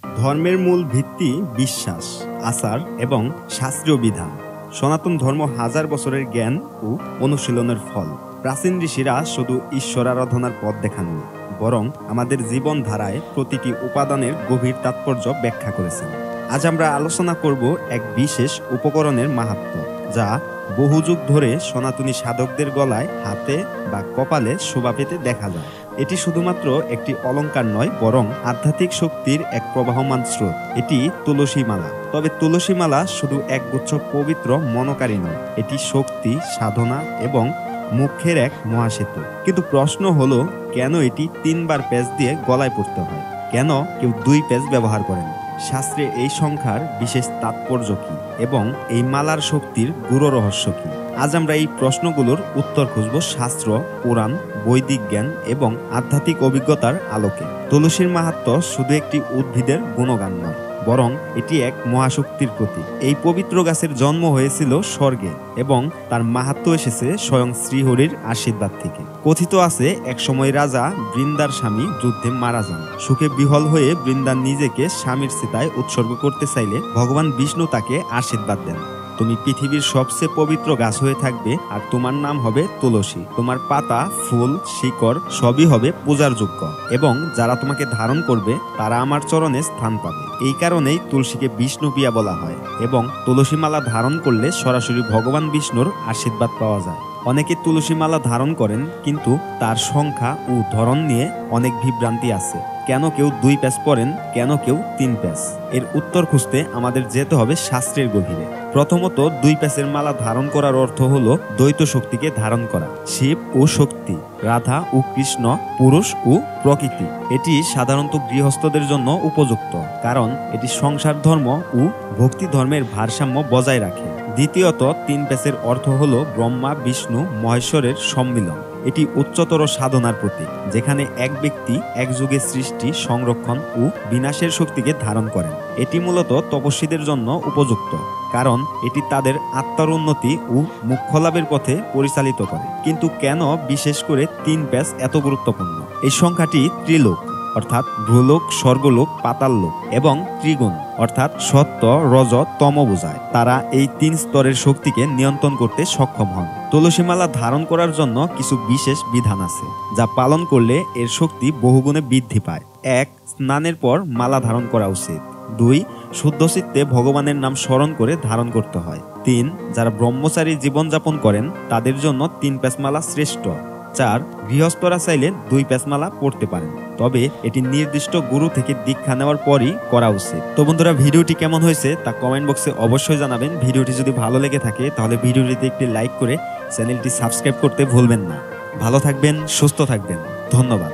ধর্মের মূল ভিত্তি বিশ্বাস, আচার এবং শাস্ত্রীয় বিধান। সনাতন ধর্ম হাজার বছরের জ্ঞান ও অনুশীলনের ফল। প্রাচীন ঋষিরা শুধু ঈশ্বর আরাধনার পথ দেখাননি, বরং আমাদের জীবনধারায় প্রতিটি উপাদানের গভীর তাৎপর্য ব্যাখ্যা করেছেন। আজ আমরা আলোচনা করব এক বিশেষ উপকরণের মাহাত্ম্য, যা বহু যুগ ধরে সনাতনী সাধকদের গলায়, হাতে বা কপালে শোভা পেতে দেখা যায়। এটি শুধুমাত্র একটি অলংকার নয়, বরং আধ্যাত্মিক শক্তির এক প্রবাহমান স্রোত। এটি তুলসী মালা। তবে তুলসী মালা শুধু একগুচ্ছ পবিত্র মনোকারী নয়, এটি শক্তি, সাধনা এবং মুখ্যের এক মহাসেতু। কিন্তু প্রশ্ন হলো, কেন এটি 3 বার পেঁচ দিয়ে গলায় পড়তে হয়? কেন কেউ 2 পেঁচ ব্যবহার করেন? শাস্ত্রে এই সংখ্যার বিশেষ তাৎপর্য কি এবং এই মালার শক্তির গূঢ় রহস্য কি? আজ আমরা এই প্রশ্নগুলোর উত্তর খুঁজব শাস্ত্র, পুরাণ, বৈদিক জ্ঞান এবং আধ্যাত্মিক অভিজ্ঞতার আলোকে। তুলসীর মাহাত্ম্য শুধু একটি উদ্ভিদের গুণগান নয়, বরং এটি এক মহাশক্তির প্রতীক। এই পবিত্র গাছের জন্ম হয়েছিল স্বর্গে এবং তার মাহাত্ম্য এসেছে স্বয়ং শ্রীহরির আশীর্বাদ থেকে। কথিত আছে, একসময় রাজা বৃন্দার স্বামী যুদ্ধে মারা যান। সুখে বিহ্বল হয়ে বৃন্দা নিজেকে স্বামীর চিতায় উৎসর্গ করতে চাইলে ভগবান বিষ্ণু তাকে আশীর্বাদ দেন, তুমি পৃথিবীর সবচেয়ে পবিত্র গাছ হয়ে থাকবে আর তোমার নাম হবে তুলসী। তোমার পাতা, ফুল, শিকড় সবই হবে পূজার যোগ্য এবং যারা তোমাকে ধারণ করবে তারা আমার চরণে স্থান পাবে। এই কারণেই তুলসীকে বিষ্ণু প্রিয়া বলা হয় এবং তুলসী মালা ধারণ করলে সরাসরি ভগবান বিষ্ণুর আশীর্বাদ পাওয়া যায়। অনেকে তুলসী মালা ধারণ করেন, কিন্তু তার সংখ্যা ও ধরন নিয়ে অনেক বিভ্রান্তি আছে। কেন কেউ 2 পেঁচ পড়েন, কেন কেউ 3 পেঁচ? এর উত্তর খুঁজতে আমাদের যেতে হবে শাস্ত্রের গভীরে। প্রথমত, 2 পেঁচের মালা ধারণ করার অর্থ হলো দ্বৈত শক্তিকে ধারণ করা। শিব ও শক্তি, রাধা ও কৃষ্ণ, পুরুষ ও প্রকৃতি। এটি সাধারণত গৃহস্থদের জন্য উপযুক্ত, কারণ এটি সংসার ধর্ম ও ভক্তি ধর্মের ভারসাম্য বজায় রাখে। দ্বিতীয়ত, 3 পেঁচের অর্থ হলো ব্রহ্মা, বিষ্ণু, মহেশ্বরের সম্মিলন। এটি উচ্চতর সাধনার প্রতীক, যেখানে এক ব্যক্তি এক যুগে সৃষ্টি, সংরক্ষণ ও বিনাশের শক্তিকে ধারণ করেন। এটি মূলত তপস্বীদের জন্য উপযুক্ত, কারণ এটি তাদের আত্মার উন্নতি ও মোক্ষ লাভের পথে পরিচালিত করে। কিন্তু কেন বিশেষ করে 3 পেঁচ এত গুরুত্বপূর্ণ? এই সংখ্যাটি ত্রিলোক অর্থাৎ ভ্রুলোক, স্বর্গলোক, পাতাল লোক এবং ত্রিগুণ অর্থাৎ সত্য, রজ, তম বোঝায়। তারা এই 3 স্তরের শক্তিকে নিয়ন্ত্রণ করতে সক্ষম হন। তুলসী মালা ধারণ করার জন্য কিছু বিশেষ বিধান আছে, যা পালন করলে এর শক্তি বহুগুণে বৃদ্ধি পায়। 1. স্নানের পর মালা ধারণ করা উচিত। 2. শুদ্ধ চিত্তে ভগবানের নাম স্মরণ করে ধারণ করতে হয়। 3. যারা ব্রহ্মচারী জীবনযাপন করেন তাদের জন্য 3 পেঁচ মালা শ্রেষ্ঠ। 4. গৃহস্থরা চাইলে 2 পেঁচ মালা পড়তে পারেন, তবে এটি নির্দিষ্ট গুরু থেকে দীক্ষা নেওয়ার পরই করা উচিত। তো বন্ধুরা, ভিডিওটি কেমন হয়েছে তা কমেন্ট বক্সে অবশ্যই জানাবেন। ভিডিওটি যদি ভালো লেগে থাকে তাহলে ভিডিওটিতে একটি লাইক করে চ্যানেলটি সাবস্ক্রাইব করতে ভুলবেন না। ভালো থাকবেন, সুস্থ থাকবেন। ধন্যবাদ।